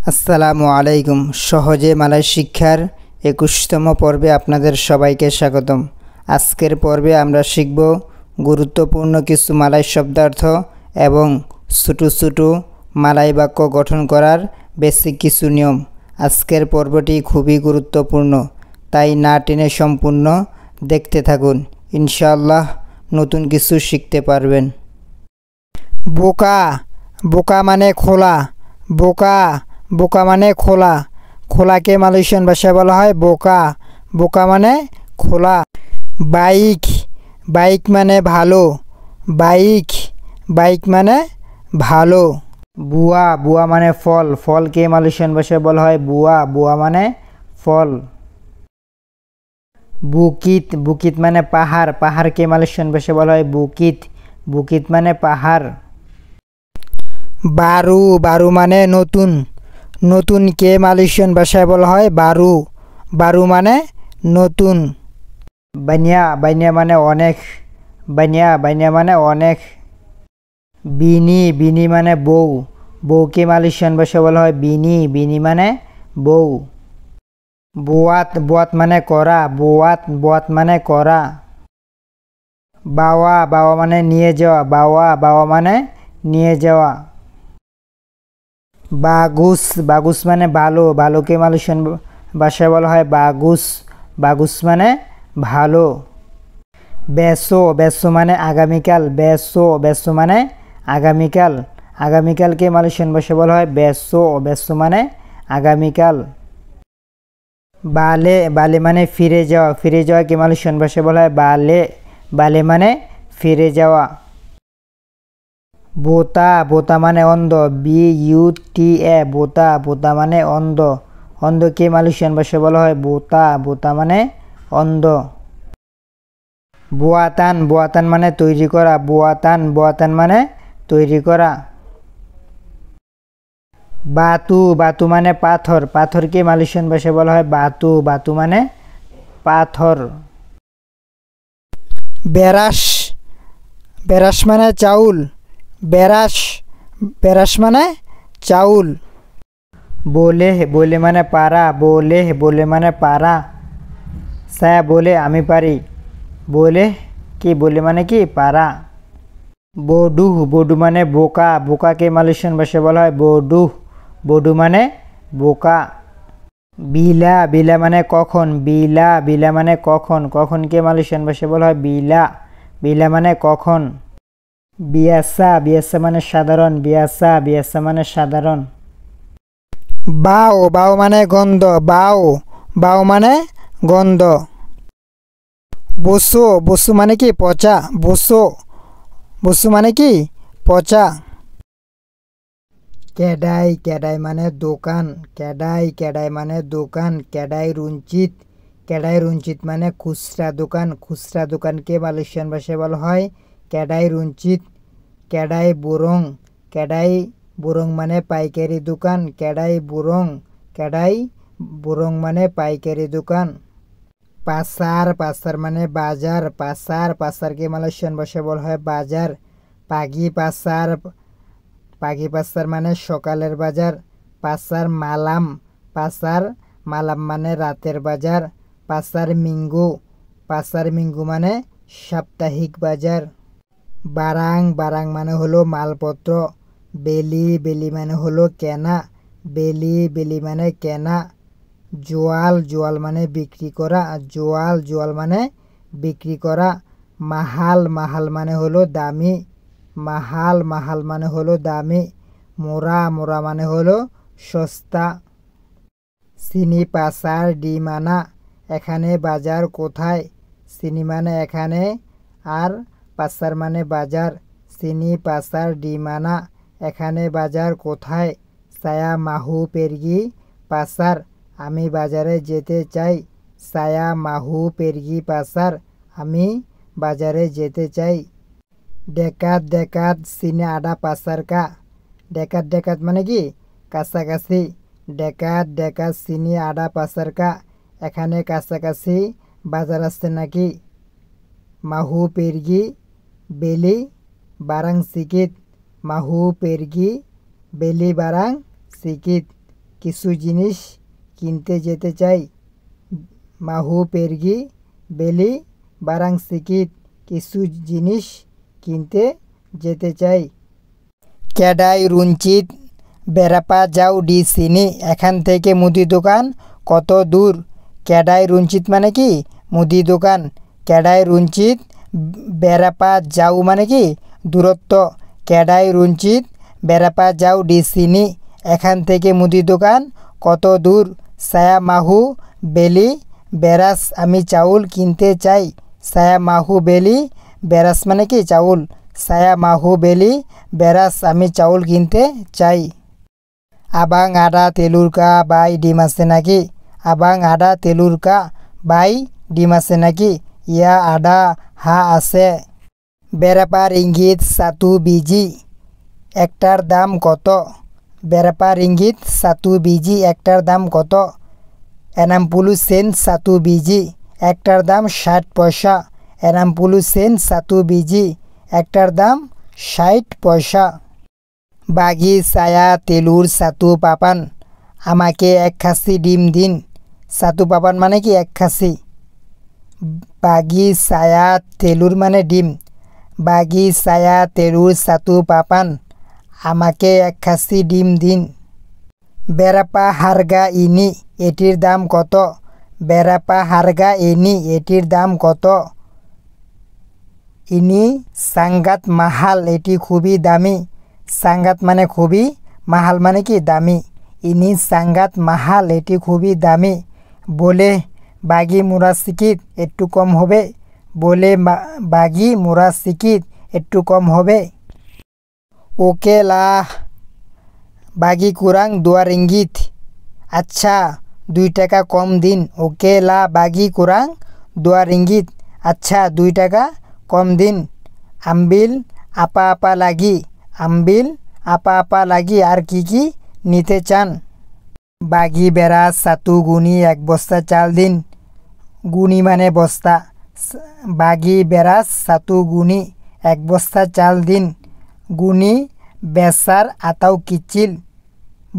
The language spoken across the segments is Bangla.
আসসালামু আলাইকুম। সহজে মালয় শিক্ষার ২১তম পর্বে আপনাদের সবাইকে স্বাগতম। আজকের পর্বে আমরা শিখব গুরুত্বপূর্ণ কিছু মালয় শব্দার্থ এবং ছোটো ছোটো মালয় বাক্য গঠন করার বেসিক কিছু নিয়ম। আজকের পর্বটি খুবই গুরুত্বপূর্ণ, তাই না টেনে সম্পূর্ণ দেখতে থাকুন। ইনশাআল্লাহ নতুন কিছু শিখতে পারবেন। বোকা, বোকা মানে খোলা। বোকা, বোকা মানে খোলা। খোলাকে মালয়েশিয়ান ভাষায় বলা হয় বোকা। বোকা মানে খোলা। বাইক, বাইক মানে ভালো। বাইক, বাইক মানে ভালো। বুয়া, বুয়া মানে ফল। ফলকে মালয়েশিয়ান ভাষায় বলা হয় বুয়া। বুয়া মানে ফল। বুকিত, বুকিত মানে পাহাড়। পাহাড়কে মালয়েশিয়ান ভাষায় বলা হয় বুকিত। বুকিত মানে পাহাড়। বারু, বারু মানে নতুন। নতুনকে মালয়েশিয়ান ভাষায় বলা হয় বারু। বারু মানে নতুন। বানিয়া, বানিয়া মানে অনেক। বানিয়া, বানিয়া মানে অনেক। বিনি, বিনি মানে বউ। বউকে মালয়েশিয়ান ভাষায় বলা হয় বিনি। বিনি মানে বউ। বোয়াত, বোয়াত মানে করা। বোয়াত, বোয়াত মানে করা। বাওয়া, বাওয়া মানে নিয়ে যাওয়া। বাওয়া, বাওয়া মানে নিয়ে যাওয়া। বাগুস, বাগুস মানে ভালো। ভালোকে মালয়েশিয়ান ভাষায় বলা হয় বাগুস। বাগুস মানে ভালো। বেসো, বেসো মানে আগামীকাল। বেসো, বেসো মানে আগামীকাল। আগামীকালকে মালয়েশিয়ান ভাষায় বলা হয় বেসো। বেসো মানে আগামীকাল। বালে, বালে মানে ফিরে যাওয়া। ফিরে যাওয়াকে মালয়েশিয়ান ভাষায় বলা হয় বালে। বালে মানে ফিরে যাওয়া। বোতা, বোতা মানে অন্ধ। BUTA, বোতা। বোতা মানে অন্ধ। অন্ধকে মালয়েশিয়ান ভাষায় বলা হয় বোতা। বোতা মানে অন্ধ। বুয়াতান, বুয়াতান মানে তৈরি করা। বুয়াতান, বুয়াতান মানে তৈরি করা। বাতু, বাতু মানে পাথর। পাথরকে মালয়েশিয়ান ভাষায় বলা হয় বাতু। বাতু মানে পাথর। বেরাস, বেরাস মানে চাউল। বেরাস, বেরাস মানে চাউল। বলে, বলে মানে পারা। বলে, বলে মানে পারা। স্যা বলে আমি পারি। বলে কি, বলে মানে কি পারা। বডু, বডু মানে বোকা। বোকাকে মালয়েশিয়ান ভাষায় বলা হয় বডু। বডু মানে বোকা। বিলা, বিলা মানে কখন। বিলা, বিলা মানে কখন। কখনকে মালয়েশিয়ান ভাষায় বলা হয় বিলা। বিলা মানে কখন। বিয়াসা, বিয়াসা মানে সাধারণ। বিয়াসা, বিয়াসা মানে সাধারণ। বাও, বাও মানে গন্ধ। বাও, বাও মানে গন্ধ। বসো, বসু মানে কি পচা। বসো, বসু মানে কি পচা। কেডাই, কেডাই মানে দোকান। কেডাই, কেডাই মানে দোকান। কেডাই রুঞ্চিত, কেডাই রুঞ্চিত মানে খুচরা দোকান। খুচরা দোকানকে মালয়েশিয়ান ভাষায় বলা হয় কেডাই রুঞ্চিত। কেডাই বুরং, কেডাই বুরং মানে পাইকারি দোকান। কেডাই বুরং, কেডাই বুরং মানে পাইকারি দোকান। পাসার, পাসার মানে বাজার। পাসার, পাসারকে মালয়েশিয়ান ভাষায় বলা হয় বাজার। পাগি পাসার, পাগি পাসার মানে সকালের বাজার। পাসার মালাম, পাসার মালাম মানে রাতের বাজার। পাসার মিঙ্গু, পাসার মিঙ্গু মানে সাপ্তাহিক বাজার। বারাং, বারাং মানে হলো মালপত্র। বেলি, বেলি মানে হলো কেনা। বেলি, বেলি মানে কেনা। জোয়াল, জোয়াল মানে বিক্রি করা। জোয়াল, জোয়াল মানে বিক্রি করা। মাহাল, মাহাল মানে হলো দামি। মাহাল, মাহাল মানে হলো দামি। মোরা, মোরা মানে হলো সস্তা। সিনি পাসার ডিমানা, এখানে বাজার কোথায়। সিনি মানে এখানে, আর পাসার মানে বাজার। সিনি পাসার ডিমানা, এখানে বাজার কোথায়। সায়া মাহু পেরগি পাসার, আমি বাজারে যেতে চাই। সায়া মাহু পেরগি পাসার, আমি বাজারে যেতে চাই। ডেকাত, ডেকাত সিনে আডা পাসার কা। ডেকাত, ডেকাত মানে কি কাছাকাছি। ডেকাত, ডেকাত সিনি আডা পাসার কা, এখানে কাছাকাছি বাজার আছে নাকি। মাহু পেরগি বেলি বারাং সিকিত। মাহু পেরগি বেলি বারাং সিকিত, কিছু জিনিস কিনতে যেতে চাই মাহু পেরগি বেলি বারাং সিকিত কিছু জিনিস কিনতে যেতে চাই ক্যাডাই রুঞ্চিত বেরাপা যাও ডি সিনি এখান থেকে মুদি দোকান কত দূর ক্যাডাই রুঞ্চিত মানে কি মুদি দোকান ক্যাডাই রুঞ্চিত বেরাপা যাও মানে কি দূরত্ব ক্যাডাই রুঞ্চিত বেরাপা যাও ডি সিনি এখান থেকে মুদি দোকান কত দূর সায়া মাহু বেলি বেরাস আমি চাউল কিনতে চাই সায়া মাহু বেলি বেরাস মানে কি চাউল সায়া মাহু বেলি বেরাস আমি চাউল কিনতে চাই আবাং আডা তেলুরকা বাই ডিম আছে নাকি আবাং আডা তেলুরকা বাই ডিম আছে নাকি ইয়া আডা হা আছে বেরাপা রিঙ্গিত সাতু বিজি একটার দাম কত বেরাপা রিঙ্গিত সাতু বিজি একটার দাম কত 60 সেন্ট সাতু বিজি একটার দাম 60 পয়সা 60 সেন্ট সাতু বিজি একটার দাম 60 পয়সা বাগি সায়া তেলুর সাতু পাপান আমাকে এক খাসি ডিম দিন সাতু পাপান মানে কি এক খাসি বাগি সায়া তেলুর মানে ডিম বাগি সায়া তেলুর সাতু পাপান আমাকে এক খাসি ডিম দিন বেরাপা হারগা ইনি এটির দাম কত বেরাপা হারগা ইনি এটির দাম কত ইনি সাঙ্গাত মাহাল এটি খুবই দামি সাঙ্গাত মানে খুবই মাহাল মানে কি দামি ইনি সাঙ্গাত মাহাল এটি খুবই দামি বলে বাগি মুরা সিকিত একটু কম হবে বলে বাগি মুরা সিকিত একটু কম হবে ওকে লা বাগি কুরাং 2 রিঙ্গিত আচ্ছা 2 টাকা কম দিন ওকে লা বাগি কুরাং 2 রিঙ্গিত আচ্ছা 2 টাকা কম দিন আম্বিল আপা আপা লাগি আম্বিল আপা আপা লাগি আর কি নিতে চান বাগি বেরাস সাতু গুনি 1 বস্তা চাল দিন গুনি মানে বস্তা বাগি বেরাস সাতু গুনি 1 বস্তা চাল দিন গুনি বেসার আতাও কিচিল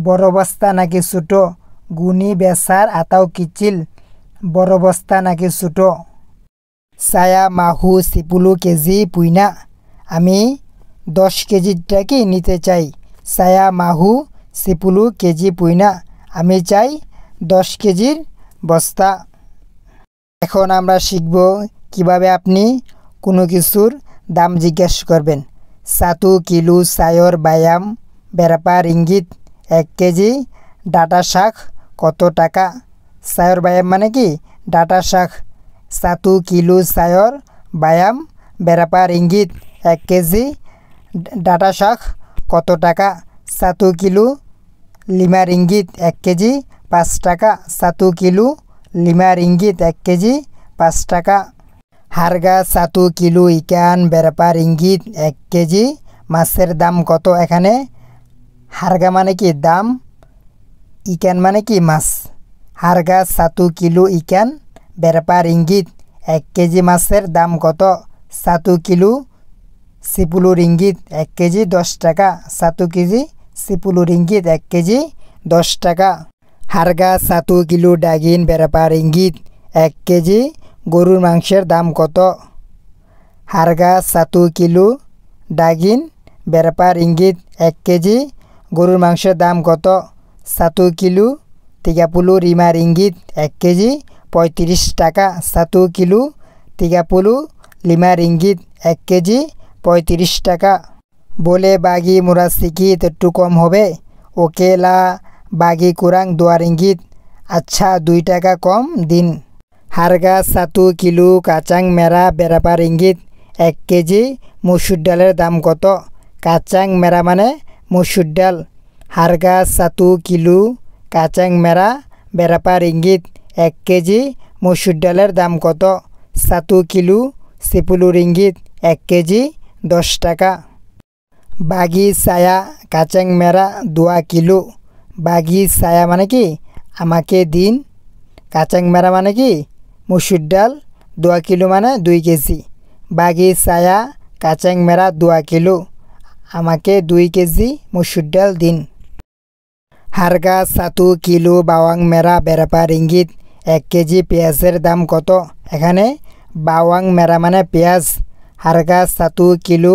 বড় বস্তা নাকি ছোটো গুনি বেসার আতাও কিচিল বড় বস্তা নাকি ছোটো সায়া মাহু সিপুলু কেজি পুইনা আমি 10 কেজিটা কি নিতে চাই সায়া মাহু সিপুলু কেজি পুইনা আমি চাই 10 কেজির বস্তা এখন আমরা শিখব কিভাবে আপনি কোনো কিছুর দাম জিজ্ঞেস করবেন সাতু কিলো সায়র বায়াম বেরাপা রিঙ্গিত 1 কেজি ডাটা শাক কত টাকা সায়র বায়াম মানে কি ডাটা শাক সাতু কিলো সায়র বায়াম বেরাপা রিঙ্গিত 1 কেজি ডাটা শাক কত টাকা সাতু কিলো লিমা রিঙ্গিত 1 কেজি 5 টাকা সাতু কিলো লিমা রিঙ্গিত 1 কেজি 5 টাকা হারগা সাতু কিলো ইকান বেরাপা রিঙ্গিত 1 কেজি মাছের দাম কত এখানে হারগা মানে কি দাম ইকান মানে কি মাছ হারগা সাতু কিলো ইকান বেরাপা রিঙ্গিত 1 কেজি মাছের দাম কত সাতু কিলো সিপুলু রিঙ্গিত 1 কেজি 10 টাকা সাতু কেজি সিপুলু রিঙ্গিত 1 কেজি 10 টাকা হারগা সাতু কিলো ডাগিন বেরাপা রিঙ্গিত 1 কেজি গরুর মাংসের দাম কত হারগা সাতু কিলো ডাগিন বেরাপা রিঙ্গিত 1 কেজি গরুর মাংসের দাম কত সাতু কিলো 30 রিমা রিঙ্গিত 1 কেজি 35 টাকা সাতু কিলো 30 লিমা রিঙ্গিত 1 কেজি 35 টাকা বলে বাগি মুরা সিকিত একটু কম হবে ওকে লা বাগি কুরাং 2 রিঙ্গিত আচ্ছা 2 টাকা কম দিন হারগা সাতু কিলো কাচাং মেরা বেরাপা রিঙ্গিত 1 কেজি মসুর ডালের দাম কত কাচাং মেরা মানে মসুর ডাল হারগা সাতু কিলো কাচাং মেরা বেরাপা রিঙ্গিত 1 কেজি মসুর ডালের দাম কত সাতু কিলো সিপুলু রিঙ্গিত 1 কেজি 10 টাকা বাগি সায়া কাচাং মেরা 2 কিলো বাগি সায়া মানে কি আমাকে দিন কাচাং মেরা মানে কি মসুর ডাল 2 কিলো মানে 2 কেজি বাগি সায়া কাচাং মেরা 2 কিলো আমাকে 2 কেজি মসুর ডাল দিন হারগা 1 কিলো বাওয়াং মেরা বেরাপা রিঙ্গিত। 1 কেজি পেঁয়াজের দাম কত? এখানে বাওয়াং মেরা মানে পেঁয়াজ। হারগা 1 কিলো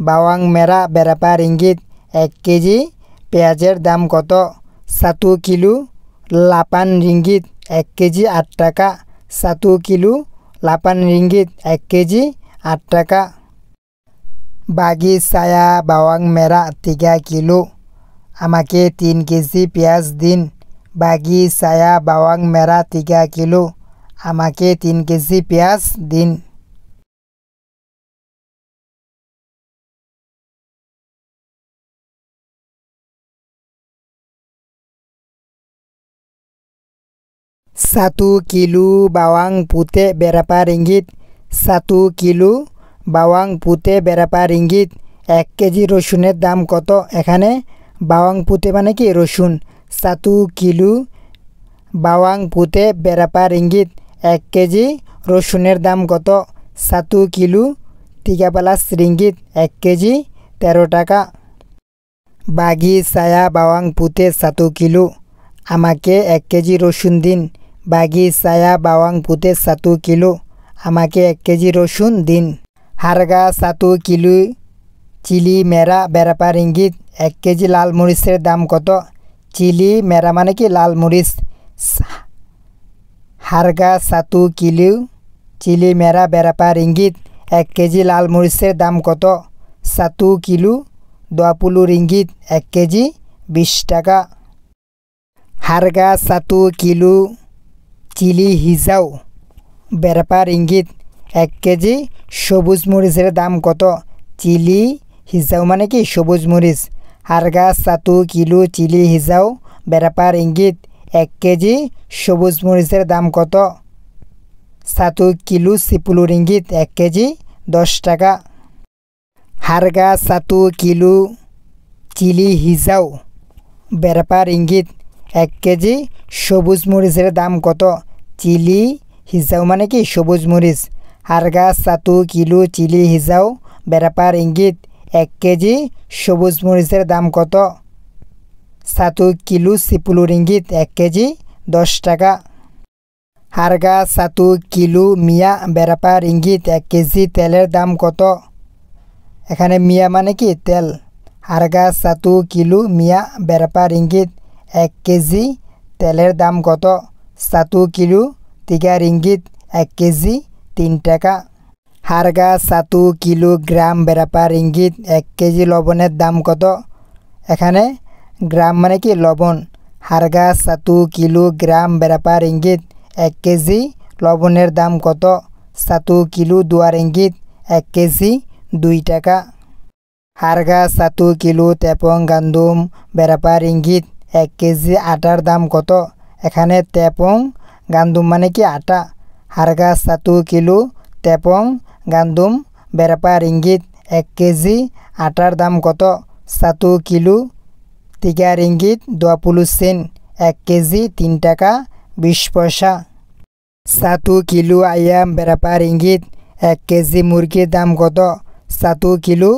বাওয়াং মেরা বেরাপা রিঙ্গিত। 1 কেজি পেঁয়াজের দাম কত? 1 কিলো 8 রিঙ্গিত। 1 কেজি 8 টাকা। 1 কিলো 8 রিঙ্গিত। 1 কেজি 8 টাকা। বাগি saya bawang merah 3 কিলো। আমাকে 3 কেজি পেঁয়াজ দিন। বাগি saya bawang merah 3 কিলো। আমাকে 3 কেজি পেঁয়াজ দিন। Satu kilo bawang putih berapa ringgit? 1 kilo bawang putih berapa ringgit? 1 KG রসুনের দাম কত? এখানে bawang putih মানে কি রসুন। 1 kilo bawang putih berapa ringgit? 1 KG রসুনের দাম কত? 1 কিলো 13 ringgit। 1 কেজি 13 টাকা। বাগি saya bawang putih 1 কিলো। আমাকে 1 কেজি রসুন দিন। বাগি saya bawang putih 1 কিলো। আমাকে 1 কেজি রসুন দিন। হারগা 1 কিলো চিলি মেরা বেরাপা রিঙ্গিত। 1 কেজি লাল মরিচের দাম কত? চিলি মেরা মানে কি লাল মরিচ। হারগা 1 কিলো চিলি মেরা বেরাপা রিঙ্গিত। 1 কেজি লাল মরিচের দাম কত? 1 কিলো 20 রিঙ্গিত। 1 কেজি 20 টাকা। হারগা 1 কিলো চিলি হিজাও বেরাপা রিঙ্গিত। 1 কেজি সবুজ মরিচের দাম কত? চিলি হিজাও মানে কি সবুজ মরিচ। হারগা 1 কিলো চিলি হিজাও বেরাপা রিঙ্গিত। 1 কেজি সবুজ মরিচের দাম কত? 1 কিলো 10 রিঙ্গিত। 1 কেজি 10 টাকা। হারগা 1 কিলো চিলি হিজাও বেরাপা রিঙ্গিত। 1 কেজি সবুজ মরিচের দাম কত? চিলি হিজাও মানে কি সবুজ মরিচ। হারগা 1 কিলো চিলি হিজাও বেরাপা রিঙ্গিত। 1 কেজি সবুজ মরিচের দাম কত? 1 কিলো 10 রিঙ্গিত। 1 কেজি 10 টাকা। হারগা 1 কিলো মিয়া বেরাপা রিঙ্গিত। 1 কেজি তেলের দাম কত? এখানে মিয়া মানে কি তেল। হারগা 1 কিলো মিয়া বেরাপা রিঙ্গিত। 1 কেজি তেলের দাম কত? 1 কিলো 3 রিঙ্গিত। 1 কেজি 3 টাকা। হারগা 1 কিলোগ্রাম বেরাপা রিঙ্গিত। 1 কেজি লবণের দাম কত? এখানে গ্রাম মানে কি লবণ। হারগা 1 কিলোগ্রাম বেরাপা রিঙ্গিত। 1 কেজি লবণের দাম কত? 1 কিলো 2 রিঙ্গিত। 1 কেজি 2 টাকা। হারগা 1 কিলো তেপং গান্দুম বেরাপা রিঙ্গিত। 1 কেজি আটার দাম কত? এখানে তেপং গান্দুম মানে কি আটা। হারগা 1 কিলো তেপং গান্দুম বেরাপা রিঙ্গিত। 1 কেজি আটার দাম কত? 1 কিলো 3 রিঙ্গিত 20 সেন্ট। 1 কেজি 3 টাকা 20 পয়সা। 1 কিলো আয়াম বেরাপা রিঙ্গিত। 1 কেজি মুরগির দাম কত? 1 কিলো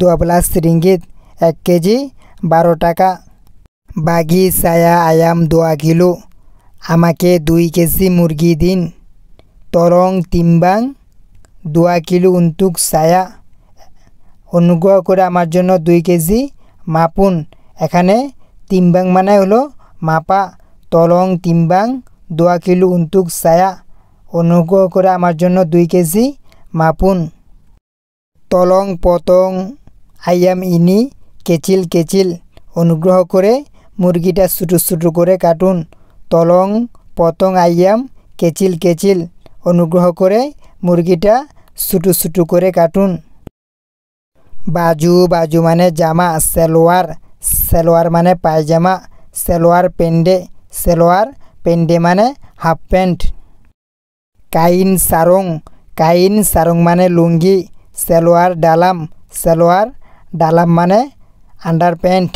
12 রিঙ্গিত। 1 কেজি 12 টাকা। বাগি saya ayam 2 কিলো। আমাকে 2 কেজি মুরগি দিন। তরং তিম্বাং 2 কিলো untuk saya। অনুগ্রহ করে আমার জন্য 2 কেজি মাপুন। এখানে তিম্বাং মানে হলো মাপা। তরং তিম্বাং 2 কিলো untuk saya। অনুগ্রহ করে আমার জন্য 2 কেজি মাপুন। তলং পতং আয়াম ইনি কেচিল কেচিল। অনুগ্রহ করে মুরগিটা ছোটো ছোটো করে কাটুন। তলং পতং আয়াম কেচিল কেচিল। অনুগ্রহ করে মুরগিটা ছোটো ছোটো করে কাটুন। বাজু বাজু মানে জামা। সেলোয়ার সেলোয়ার মানে পায়জামা। সেলোয়ার পেন্ডে সেলোয়ার পেন্ডে মানে হাফ প্যান্ট। কাইন সারং কাইন সারং মানে লুঙ্গি। সেলোয়ার ডালাম সেলোয়ার ডালাম মানে আন্ডার প্যান্ট।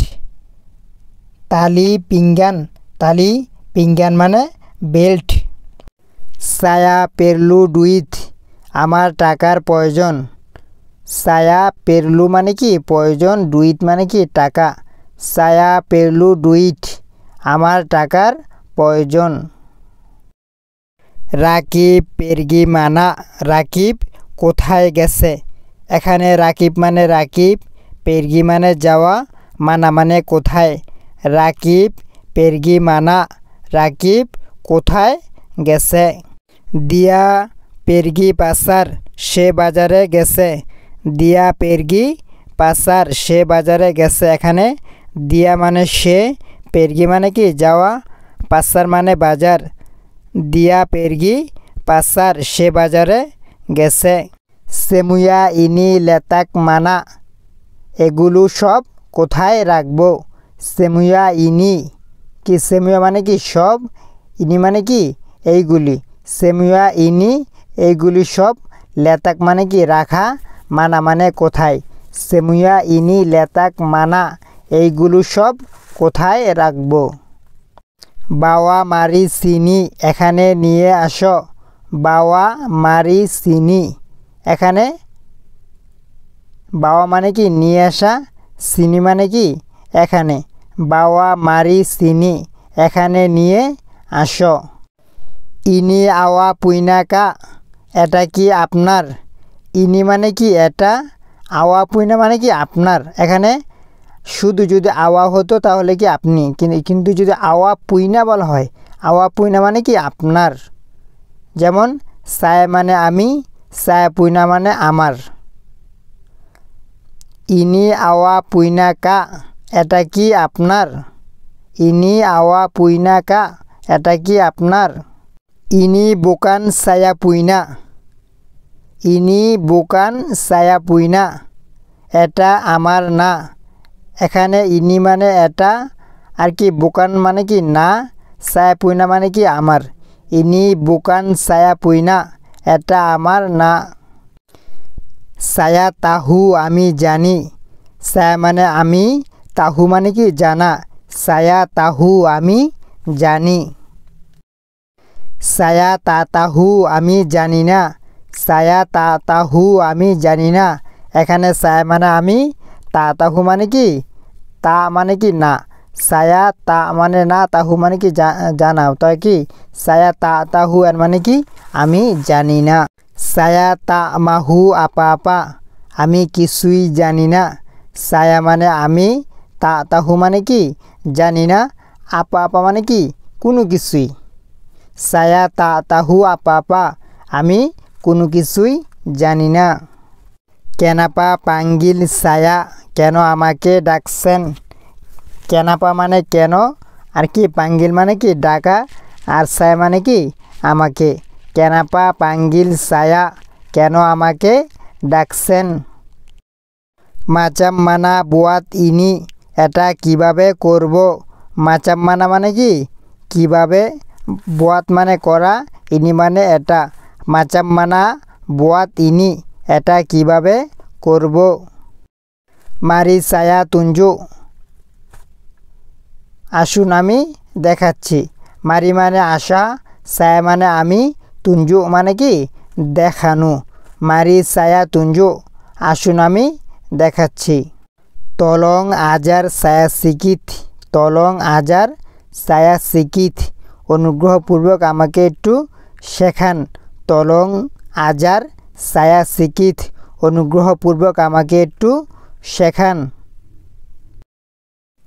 তালি পিঙ্গান তালি পিঙ্গান মানে বেল্ট। সায়া পেরলু ডুইট আমার টাকার প্রয়োজন। সায়া পেরলু মানে কি প্রয়োজন। ডুইট মানে কি টাকা। সায়া পেরলু ডুইট আমার টাকার প্রয়োজন। রাকিব পেরগি মানা, রাকিব কোথায় গেছে। এখানে রাকিব মানে রাকিব, পেরগি মানে যাওয়া, মানা মানে কোথায়। রাকিব পেরগি মানা, রাকিব কোথায় গেছে। দিয়া পেরগি পাসার, সে বাজারে গেছে। দিয়া পেরগি পাসার, সে বাজারে গেছে। এখানে দিয়া মানে সে, পেরগি মানে কি যাওয়া, পাসার মানে বাজার। দিয়া পেরগি পাসার, সে বাজারে গেছে। সেমুয়া ইনি লেতাক মানা, এগুলো সব কোথায় রাখবো। সেমুয়া ইনি কি, সেমুয়া মানে কি সব, ইনি মানে কি এইগুলি। সেমুয়া ইনি এইগুলি সব, লেতাক মানে কি রাখা, মানা মানে কোথায়। সেমুয়া ইনি লেতাক মানা, এইগুলো সব কোথায় রাখবো। বাওয়া মারি চিনি, এখানে নিয়ে আসো। বাওয়া মারি চিনি, এখানে বাওয়া মানে কি নিয়ে আসা, চিনি মানে কি এখানে। বাওয়া মারি চিনি, এখানে নিয়ে আসো। ইনি আওয়া পুইনাকা, এটা কি আপনার। ইনি মানে কি এটা, আওয়া পুইনা মানে কি আপনার। এখানে শুধু যদি আওয়া হতো তাহলে কি আপনি, কিন্তু যদি আওয়া পুইনা বলা হয়, আওয়া পুইনা মানে কি আপনার। যেমন সায়া মানে আমি, সায়া পুইনা মানে আমার। ইনি আওয়া পুইনাকা, এটা কি আপনার। ইনি আওয়া পুইনাকা, এটা কি আপনার। ইনি বুকান সায়া পুইনা, ইনি বুকান সায়া পুইনা, এটা আমার না। এখানে ইনি মানে এটা, আর কি বুকান মানে কি না, সায়া পুইনা মানে কি আমার। ইনি বুকান সায়া পুইনা, এটা আমার না। সায়া তাহু আমি জানি, সায়া মানে আমি, তাহু মানে কি জানা। সায়া তাহু আমি জানি। সায়া তাহু আমি জানি না, সায়া তাহু আমি জানি না। এখানে সায়া মানে আমি, তাহু মানে কি তা মানে কি না। সায়া তা মানে না, তাহু মানে কি জানা, তাই কি সায়া তাহু এর মানে কি আমি জানি না। সায়া মাহু আপা আপা, আমি কিছুই জানি না। সায়া মানে আমি, তাহু মানে কি জানি না, আপা আপা মানে কি কোনো কিছুই। সায়া তাহু আপা আপা, আমি কোনো কিছুই জানি না। কেনাপা পাঙ্গিল সায়া, কেন আমাকে ডাকছেন। কেনাপা মানে কেন, আর কি পাঙ্গিল মানে কি ডাকা, আর সায়া মানে কি আমাকে। কেনাপা পাঙ্গিল সায়া, কেন আমাকে ডাকছেন। মাচাম মানা বুয়াত ইনি, এটা কিভাবে করব। মাচাম মানা মানে কি কিভাবে, বুয়াত মানে করা, ইনি মানে এটা। মাচাম মানা বুয়াত ইনি, এটা কিভাবে করব। মারি সায়া তুঞ্জু, আসুন আমি দেখাচ্ছি। মারি মানে আসা, সায়া মানে আমি, তুঞ্জু মানে কি দেখানো। মারি সায়া তুঞ্জু, আসুন আমি দেখাচ্ছি। তলং আজার সায়া সিকিত, তলং আজার সায়া সিকিত, অনুগ্রহপূর্বক আমাকে একটু শেখান। তলং আজার সায়া সিকিত, অনুগ্রহপূর্বক আমাকে একটু শেখান।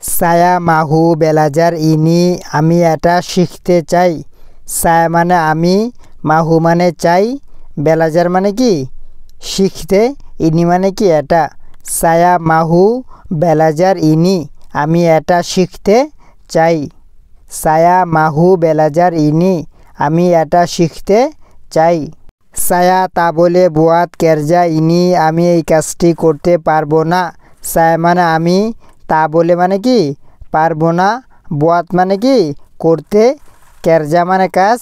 সায়া মাহু বেলাজার ইনি, আমি এটা শিখতে চাই। সায়া মানে আমি, মাহু মানে চাই, বেলাজার মানে কি শিখতে, ইনি মানে কি এটা। সায়া মাহু বেলাজার ইনি, আমি এটা শিখতে চাই। সায়া মাহু বেলাজার ইনি, আমি এটা শিখতে চাই। সায়া তা বলে বুয়াত কেরজা ইনি, আমি এই কাজটি করতে পারবো না। সায়া মানে আমি, তা বলে মানে কি পারবো না, বুয়াত মানে কি করতে, কেরজা মানে কাজ,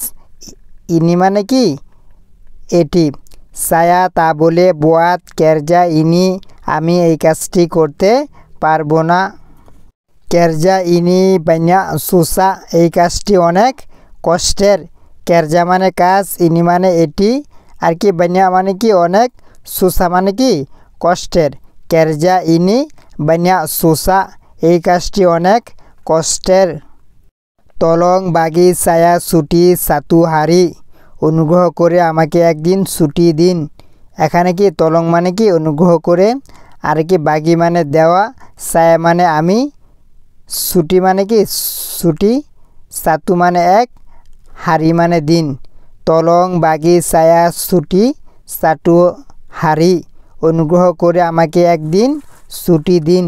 ইনি মানে কি এটি। সায়া তা বলে বুয়াত কেরজা ইনি, আমি এই কাজটি করতে পারবো না। কেরজা ইনি বান্যা সুসা, এই কাজটি অনেক কষ্টের। কেরজা মানে কাজ, ইনি মানে এটি, আর কি বান্যা মানে কি অনেক, সুসা মানে কি কষ্টের। কেরজা ইনি বান্যা সুসা, এই কাজটি অনেক কষ্টের। তলং বাগি ছায়া ছুটি সাতু হারি, অনুগ্রহ করে আমাকে একদিন ছুটি দিন। এখানে কি তলং মানে কি অনুগ্রহ করে, আর কি বাগি মানে দেওয়া, ছায়া মানে আমি, ছুটি মানে কি ছুটি, সাতু মানে এক, হারি মানে দিন। তলং বাগি ছায়া ছুটি সাতু হারি, অনুগ্রহ করে আমাকে একদিন ছুটি দিন।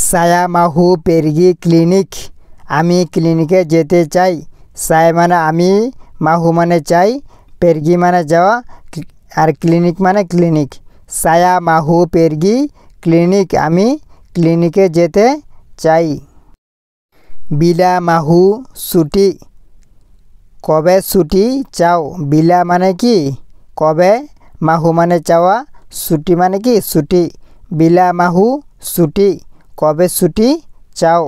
ছায়া মাহু পেরগি ক্লিনিক, আমি ক্লিনিকে যেতে চাই। ছায়া মানে আমি, মাহু মানে চাই, পেরগি মানে যাওয়া, আর ক্লিনিক মানে ক্লিনিক। ছায়া মাহু পেরগি ক্লিনিক, আমি ক্লিনিকে যেতে চাই। বিলা মাহু ছুটি, কবে ছুটি চাও। বিলা মানে কি কবে, মাহু মানে চাওয়া, ছুটি মানে কি ছুটি। বিলা মাহু ছুটি, কবে ছুটি চাও।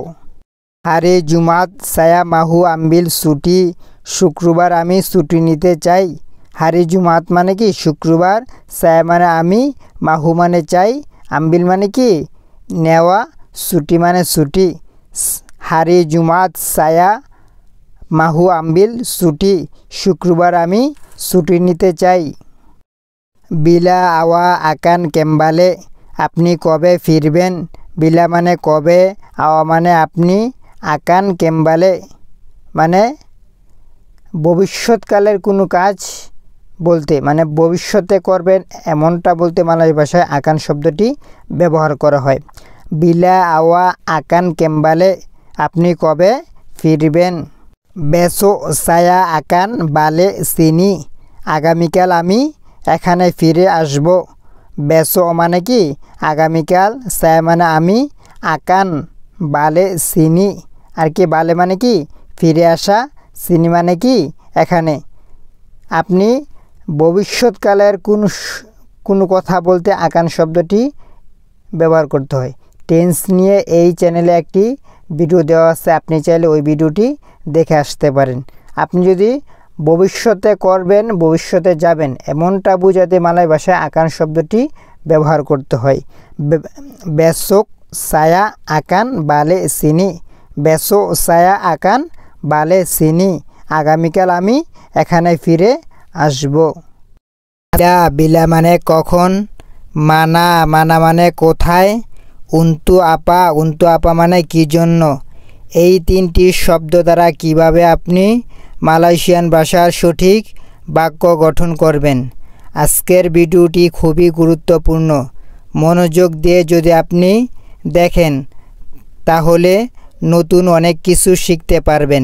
হারে জুমাত ছায়া মাহু আম্বিল ছুটি, শুক্রবার আমি ছুটি নিতে চাই। হারি জুমাত মানে কি শুক্রবার, ছায়া মানে আমি, মাহু মানে চাই, আম্বিল মানে কি নেওয়া, ছুটি মানে ছুটি। হারি জুমাত ছায়া মাহু আম্বিল ছুটি, শুক্রবার আমি ছুটি নিতে চাই। বিলা আওয়া আকান কেম্বালে, আপনি কবে ফিরবেন। বিলা মানে কবে, আওয়া মানে আপনি, আকান কেম্বালে মানে ভবিষ্যৎকালের কোনো কাজ বলতে, মানে ভবিষ্যতে করবেন এমনটা বলতে মালয় ভাষায় আকান শব্দটি ব্যবহার করা হয়। বিলা আওয়া আকান কেম্বালে, আপনি কবে ফিরবেন। বেসো ছায়া আকান বালে চিনি, আগামীকাল আমি এখানে ফিরে আসব। বেসো মানে কি আগামীকাল, ছায়া মানে আমি, আকান বালে চিনি, আর কি বালে মানে কি ফিরে আসা, চিনি মানে কি এখানে। আপনি ভবিষ্যৎকালের কোনো কথা বলতে আকান শব্দটি ব্যবহার করতে হয়। টেন্স নিয়ে এই চ্যানেলে একটি ভিডিও দেওয়া আছে, আপনি চাইলে ওই ভিডিওটি দেখে আসতে পারেন। আপনি যদি ভবিষ্যতে করবেন, ভবিষ্যতে যাবেন এমনটা বোঝাতে মালয় ভাষায় আকান শব্দটি ব্যবহার করতে হয়। বেসোক ছায়া আকান বালে চিনি, বেসো ছায়া আকান বালে চিনি, আগামীকাল আমি এখানে ফিরে আসব। বিলা বিলা মানে কখন, মানা মানা মানে কোথায়, উন্তু আপা মানে কি জন্য। এই তিনটি শব্দ দ্বারা কিভাবে আপনি মালয়েশিয়ান ভাষার সঠিক বাক্য গঠন করবেন। আজকের ভিডিওটি খুবই গুরুত্বপূর্ণ, মনোযোগ দিয়ে যদি আপনি দেখেন তাহলে নতুন অনেক কিছু শিখতে পারবেন।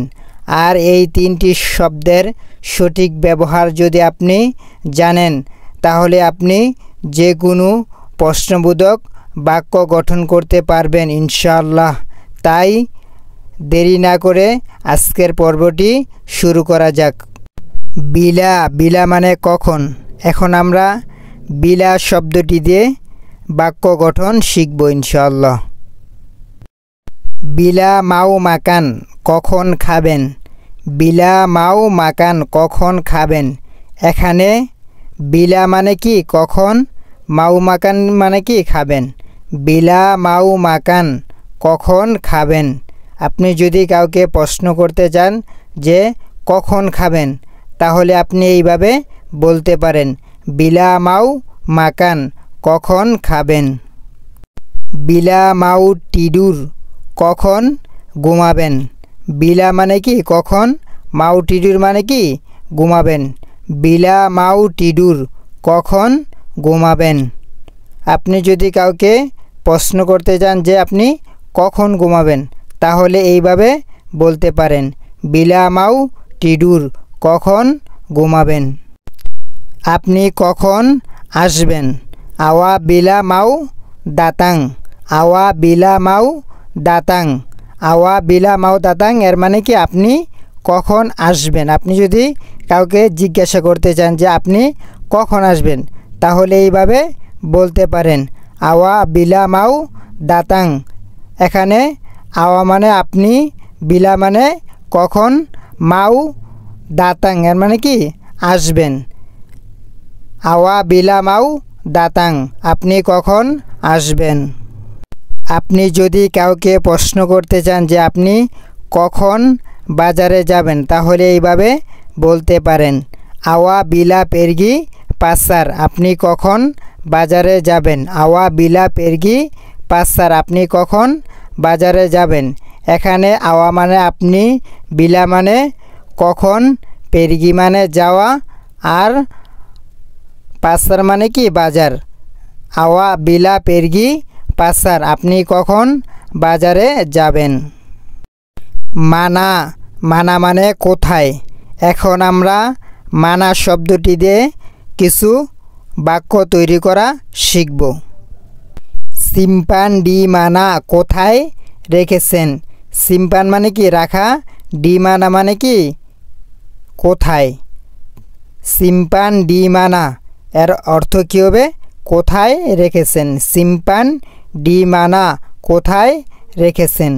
আর এই তিনটি শব্দের সঠিক ব্যবহার যদি আপনি জানেন তাহলে আপনি যে কোনো প্রশ্নবোধক বাক্য গঠন করতে পারবেন ইনশাআল্লাহ। তাই দেরি না করে আজকের পর্বটি শুরু করা যাক। বিলা বিলা মানে কখন। এখন আমরা বিলা শব্দটি দিয়ে বাক্য গঠন শিখব ইনশাআল্লাহ। বিলা মাও মাকান, কখন খাবেন। বিলা মাও মাকান, কখন খাবেন। এখানে বিলা মানে কি কখন, মাও মাকান মানে কি খাবেন। বিলা মাও মাকান, কখন খাবেন। আপনি যদি কাউকে প্রশ্ন করতে চান যে কখন খাবেন, তাহলে আপনি এইভাবে বলতে পারেন, বিলা মাও মাকান, কখন খাবেন। বিলা মাও টিডুর, কখন ঘুমাবেন। বিলা মানে কি কখন, মাও টিডুর মানে কি ঘুমাবেন। বিলা মাও টিডুর, কখন ঘুমাবেন। আপনি যদি কাউকে প্রশ্ন করতে চান যে আপনি কখন ঘুমাবেন, তাহলে এইভাবে বলতে পারেন, বিলা মাও টিডুর, কখন ঘুমাবেন। আপনি কখন আসবেন। আওয়া বিলা মাও দাতাং, আওয়া বিলা মাও দাতাং, আওয়া বিলা মাও দাতাং এর মানে কি আপনি কখন আসবেন। আপনি যদি কাউকে জিজ্ঞাসা করতে চান যে আপনি কখন আসবেন, তাহলে এইভাবে বলতে পারেন, আওয়া বিলা মাও দাতাং। এখানে আওয়া মানে আপনি, বিলা মানে কখন, মাও দাতাং এর মানে কি আসবেন। আওয়া বিলা মাও দাতাং, আপনি কখন আসবেন। আপনি যদি কাউকে প্রশ্ন করতে চান যে আপনি কখন বাজারে যাবেন, তাহলে এইভাবে বলতে পারেন আওয়া বিলা পেরগি পাসার, আপনি কখন বাজারে যাবেন। আওয়া বিলা পেরগি পাসার, আপনি কখন বাজারে যাবেন। এখানে আওয়া মানে আপনি, বিলা মানে কখন, পেরগি মানে যাওয়া, আর পাসার মানে কি বাজার। আওয়া বিলা পেরগি পাসার, আপনি কখন বাজারে যাবেন। মানা, মানা মানে কোথায়। এখন আমরা মানা শব্দটি দিয়ে কিছু বাক্য তৈরি করা শিখব। সিম্পান ডি মানা, কোথায় রেখেছেন। সিম্পান মানে কি রাখা, ডি মানা মানে কি কোথায়। সিম্পান ডি মানা এর অর্থ কী হবে, কোথায় রেখেছেন। সিম্পান ডি মানা, কোথায় রেখেছেন।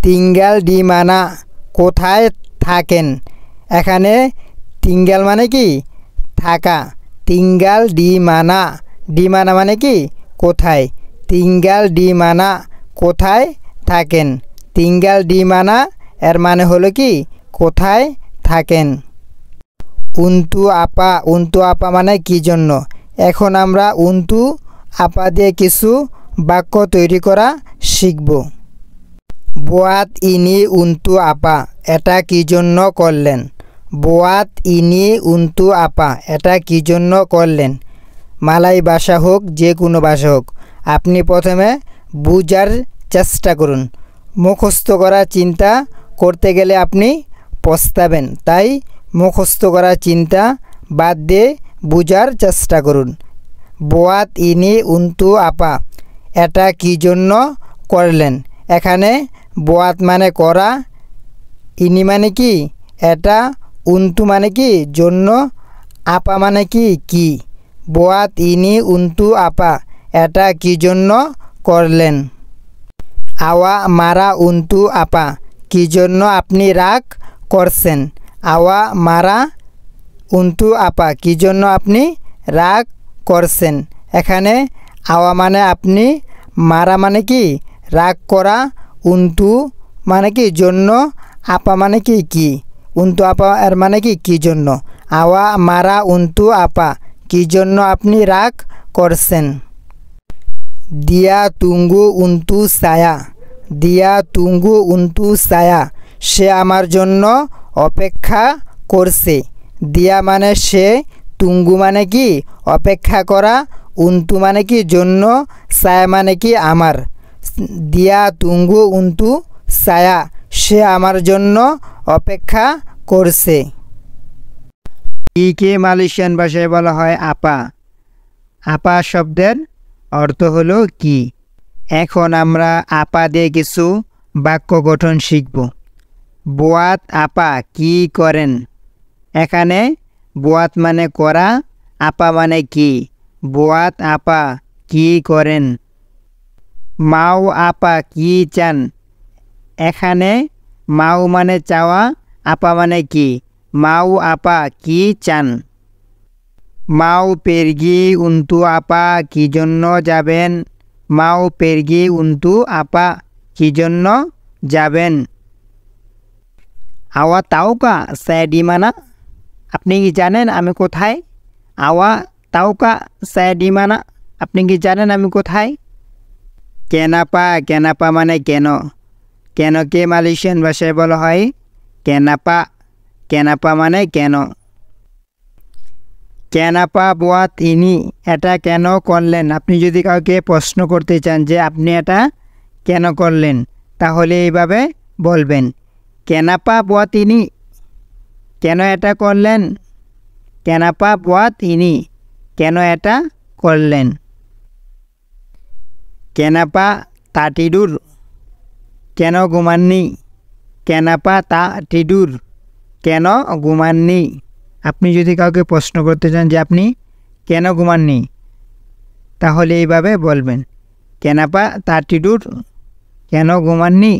তিঙ্গাল ডি মানা, কোথায় থাকেন। এখানে তিঙ্গাল মানে কি থাকা, তিঙ্গাল ডি মানা, ডি মানা মানে কি কোথায়। তিঙ্গাল ডি মানা, কোথায় থাকেন। তিঙ্গাল ডি মানা এর মানে হলো কি কোথায় থাকেন। উন্তু আপা, উন্তু আপা মানে কি জন্য। এখন আমরা উন্তু আপা দিয়ে কিছু বাক্য তৈরি করা শিখব। বোয়াত ইনি উন্তু আপা, এটা কি জন্য করলেন। বোয়াত ইনি উন্তু আপা, এটা কি জন্য করলেন। মালাই ভাষা হোক, যে কোনো ভাষা হোক, আপনি প্রথমে বুঝার চেষ্টা করুন। মুখস্থ করা চিন্তা করতে গেলে আপনি পস্তাবেন, তাই মুখস্থ করা চিন্তা বাদ দিয়ে বুঝার চেষ্টা করুন। বোয়াত ইনি উন্তু আপা, এটা কি জন্য করলেন। এখানে বোয়াত মানে করা, ইনি মানে কি এটা, উন্তু মানে কি জন্য, আপা মানে কি কি। বোয়াত ইনি উন্তু আপা, এটা কি জন্য করলেন। আওয়া মারা উন্তু আপা, কি জন্য আপনি রাগ করছেন। আওয়া মারা উন্তু আপা, কি জন্য আপনি রাগ করছেন। এখানে আওয়া মানে আপনি, মারা মানে কি রাগ করা, উন্তু মানে কি জন্য, আপা মানে কি কি। উন্তু আপা এর মানে কি কি জন্য। আওয়া মারা উন্তু আপা, কি জন্য আপনি রাগ করছেন। দিয়া তুঙ্গু উন্তু ছায়া, দিয়া তুঙ্গু উন্তু ছায়া, সে আমার জন্য অপেক্ষা করছে। দিয়া মানে সে, তুঙ্গু মানে কি অপেক্ষা করা, উন্তু মানে কি জন্য, ছায়া মানে কি আমার। দিয়া তুঙ্গু উন্তু ছায়া, সে আমার জন্য অপেক্ষা করছে। কে মালয়েশিয়ান ভাষায় বলা হয় আপা। আপা শব্দের অর্থ হলো কি। এখন আমরা আপা দিয়ে কিছু বাক্য গঠন শিখব। বোয়াত আপা কি করেন। এখানে বোয়াত মানে করা, আপা মানে কি। বোয়াত আপা কি করেন। মাও আপা কি চান। এখানে মাও মানে চাওয়া, আপা মানে কি। মাও আপা কি চান। মাও পেরগি উন্তু আপা, কি জন্য যাবেন। মাও পেরগি উন্তু আপা, কি জন্য যাবেন। আওয়া তাওকা saya di mana, আপনি কি জানেন আমি কোথায়। আওয়া তাওকা saya di mana, আপনি কি জানেন আমি কোথায়। কেনাপা, কেনাপা মানে কেন। কেনকে মালয়েশিয়ান ভাষায় বলা হয় কেনাপা। কেনাপা মানে কেন। কেনাপা বুয়াত ইনি, এটা কেন করলেন। আপনি যদি কাউকে প্রশ্ন করতে চান যে আপনি এটা কেন করলেন, তাহলে এইভাবে বলবেন কেনাপা বুয়াত ইনি, কেন এটা করলেন। কেনাপা বুয়াত ইনি, কেন এটা করলেন। কেনাপা তা টিডুর, কেন ঘুমাননি। কেনাপা তা টিডুর, কেন ঘুমাননি। আপনি যদি কাউকে প্রশ্ন করতে চান যে আপনি কেন ঘুমাননি, তাহলে এইভাবে বলবেন কেনাপা তা টিডুর, কেন ঘুমাননি।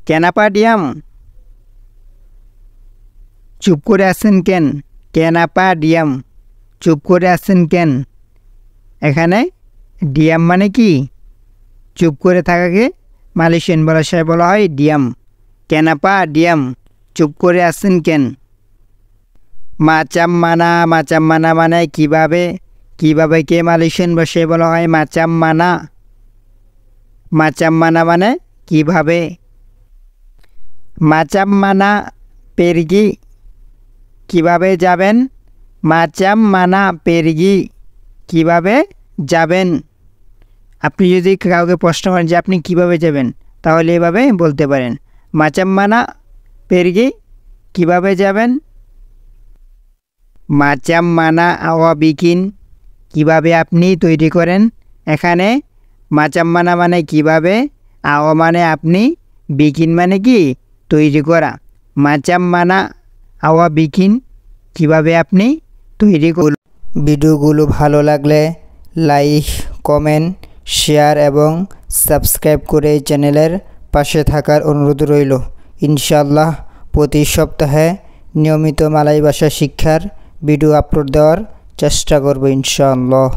কেনাপা ডিয়াম, চুপ করে আছেন কেন। কেনাপা ডিয়াম, চুপ করে আছেন কেন। এখানে ডিয়াম মানে কি চুপ করে থাকাকে মালয়েশিয়ান ভাষায় বলা হয় ডিয়াম। কেনাপা ডিয়াম চুপ করে আছেন কেন? মাচাম মানা মানে কিভাবে, কিভাবে কে মালয়েশিয়ান ভাষায় বলা হয় মাচাম মানা। মাচাম মানা মানে কিভাবে। মাচাম মানা পেরগি কিভাবে যাবেন। মাচাম মানা পেরগি কিভাবে যাবেন। আপনি যদি কাউকে প্রশ্ন করেন যে আপনি কিভাবে যাবেন, তাহলে এভাবে বলতে পারেন মাচাম মানা পেরগি কিভাবে যাবেন। মাচাম মানা আওয়া বিকিন কিভাবে আপনি তৈরি করেন। এখানে মাচাম মানা মানে কিভাবে, আওয়া মানে আপনি, বিকিন মানে কি তৈরি করা। মাচাম মানা আওয়া বিকিন কিভাবে আপনি তৈরি করুন। ভিডিওগুলো ভালো লাগলে লাইক, কমেন্ট, শেয়ার এবং সাবস্ক্রাইব করে এই চ্যানেলের পাশে থাকার অনুরোধ রইল। ইনশাআল্লাহ প্রতি সপ্তাহে নিয়মিত মালয় ভাষা শিক্ষার ভিডিও আপলোড দেওয়ার চেষ্টা করব ইনশাআল্লাহ।